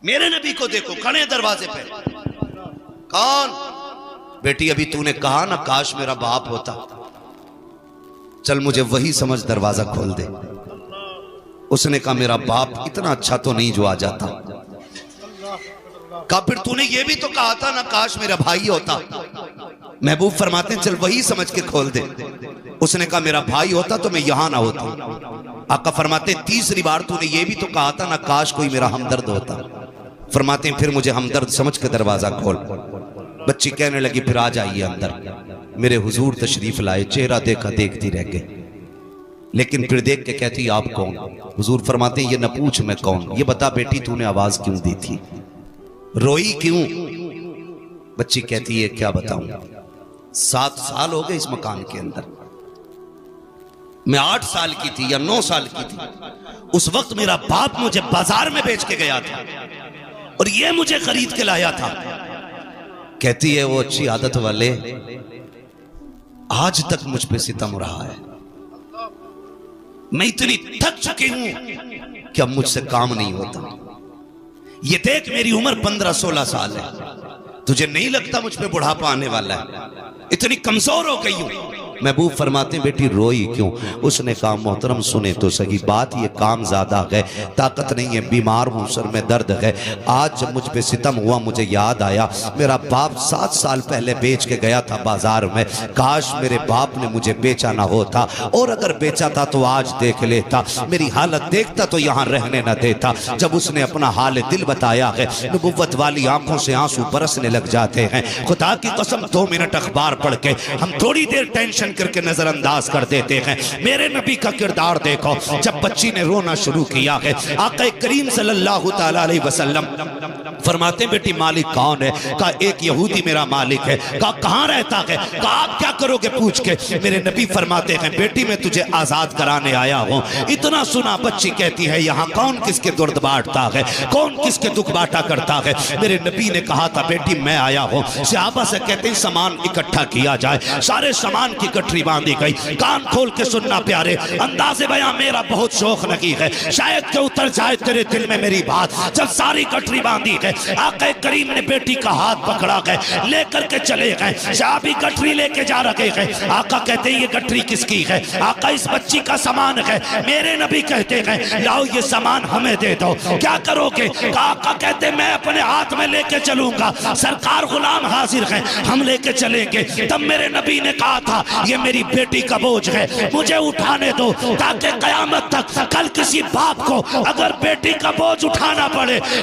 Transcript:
میرے نبی کو دیکھو کھڑے دروازے پہ. کون؟ بیٹی ابھی تو نے کہا نا کاش میرا باپ ہوتا. چل مجھے وہی سمجھ دروازہ کھول دے. اس نے کہا میرا باپ اتنا اچھا تو نہیں جو آ جاتا. کہا پھر تو نے یہ بھی تو کہا تھا نا کاش میرا بھائی ہوتا. محبوب فرماتے ہیں چل وہی سمجھ کے کھول دے. اس نے کہا میرا بھائی ہوتا تو میں یہاں نہ ہوتا. آقا فرماتے ہیں تیسری بار تو نے یہ بھی تو کہا تھا نا کاش کوئی میرا ہمدرد ہوتا. فرماتے ہیں پھر مجھے ہمدرد سمجھ کے دروازہ کھول. بچی کہنے لگی پھر آ جائیے اندر. میرے حضور تشریف لائے. چہرہ دیکھا دیکھتی رہ گئے. لیکن پھر دیکھ کے کہتی آپ کون؟ حضور فرماتے ہیں یہ نہ پوچھ میں کون، یہ بتا بیٹی تو نے آواز کیوں دی تھی، روئی کیوں؟ بچی کہتی ہے کیا بتاؤں، 7 سال ہو گئے اس مکان کے اندر. میں 8 سال کی تھی یا 9 سال کی تھی. اس وقت میرا باپ مجھے بازار میں بیچ کے گیا تھا اور یہ مجھے خرید کے لایا تھا. کہتی ہے وہ اچھی عادت والے آج تک مجھ پہ ستم رہا ہے. میں اتنی تھک چکی ہوں کہ اب مجھ سے کام نہیں ہوتا. یہ دیکھ میری عمر 15-16 سال ہے. تجھے نہیں لگتا مجھ پہ بڑھاپا آنے والا ہے؟ اتنی کمزور ہو گئی ہوں. محبوب فرماتے ہیں بیٹی روئی کیوں؟ اس نے کہا محترم سنے تو صحیح بات، یہ کام زیادہ ہے، طاقت نہیں ہے، بیمار ہوں، سر میں درد ہے. آج جب مجھ پہ ستم ہوا مجھے یاد آیا میرا باپ 7 سال پہلے بیچ کے گیا تھا بازار میں. کاش میرے باپ نے مجھے بیچا نہ ہوتا، اور اگر بیچا تھا تو آج دیکھ لیتا، میری حالت دیکھتا تو یہاں رہنے نہ دیتا. جب اس نے اپنا حال دل بتایا ہے نبوت والی آنکھوں سے آنسو برسنے لگ جاتے ہیں. خدا کی قسم 2 منٹ اخبار پڑھ کے ہم تھوڑی دیر ٹینشن کر کے نظر انداز کر دیتے ہیں. میرے نبی کا کردار دیکھو. جب بچی نے رونا شروع کیا ہے آقا کریم صلی اللہ تعالیٰ علیہ وسلم فرماتے ہیں بیٹی مالک کون ہے؟ کہا ایک یہودی میرا مالک ہے. کہا کہاں رہتا ہے؟ کہا آپ کیا کرو گے پوچھ کے؟ میرے نبی فرماتے ہیں بیٹی میں تجھے آزاد کرانے آیا ہوں. اتنا سنا بچی کہتی ہے یہاں کون کس کے درد بانٹتا ہے، کون کس کے دکھ بانٹا کرتا ہے؟ میرے نبی نے کہا تھا بیٹی میں آیا ہوں. صحابہ سے کہتے ہیں سامان اکٹھا کیا جائے. سارے سامان کی گٹھری باندھی گئی. کان کھول کے سننا پیارے، انداز بیاں میرا بہت شوق لگی ہے، شاید کہ اتر جائے تیرے دل میں میری بات. جب ساری گٹھری باندھی گئے آقا کریم نے بیٹی کا ہاتھ پکڑا گئے، لے کر کے چلے گئے. صحابی گٹھری لے کے جا رکھے ہیں. آقا کہتے ہیں یہ گٹھری کس کی ہے؟ آقا اس بچی کا سامان ہے. میرے نبی کہتے ہیں لاؤ یہ سامان ہمیں دے دو. کیا کرو گے؟ آقا کہتے ہیں میں اپنے ہاتھ میں لے کے چلوں گا. سرکار غلام حاضر ہیں، ہم لے کے چلیں گے. تب میرے نبی نے کہا تھا یہ میری بیٹی کا بوجھ ہے، مجھے اٹھانے دو تاکہ قیامت تک کل کسی باپ کو اگر بیٹی کا بوجھ اٹھانا پڑے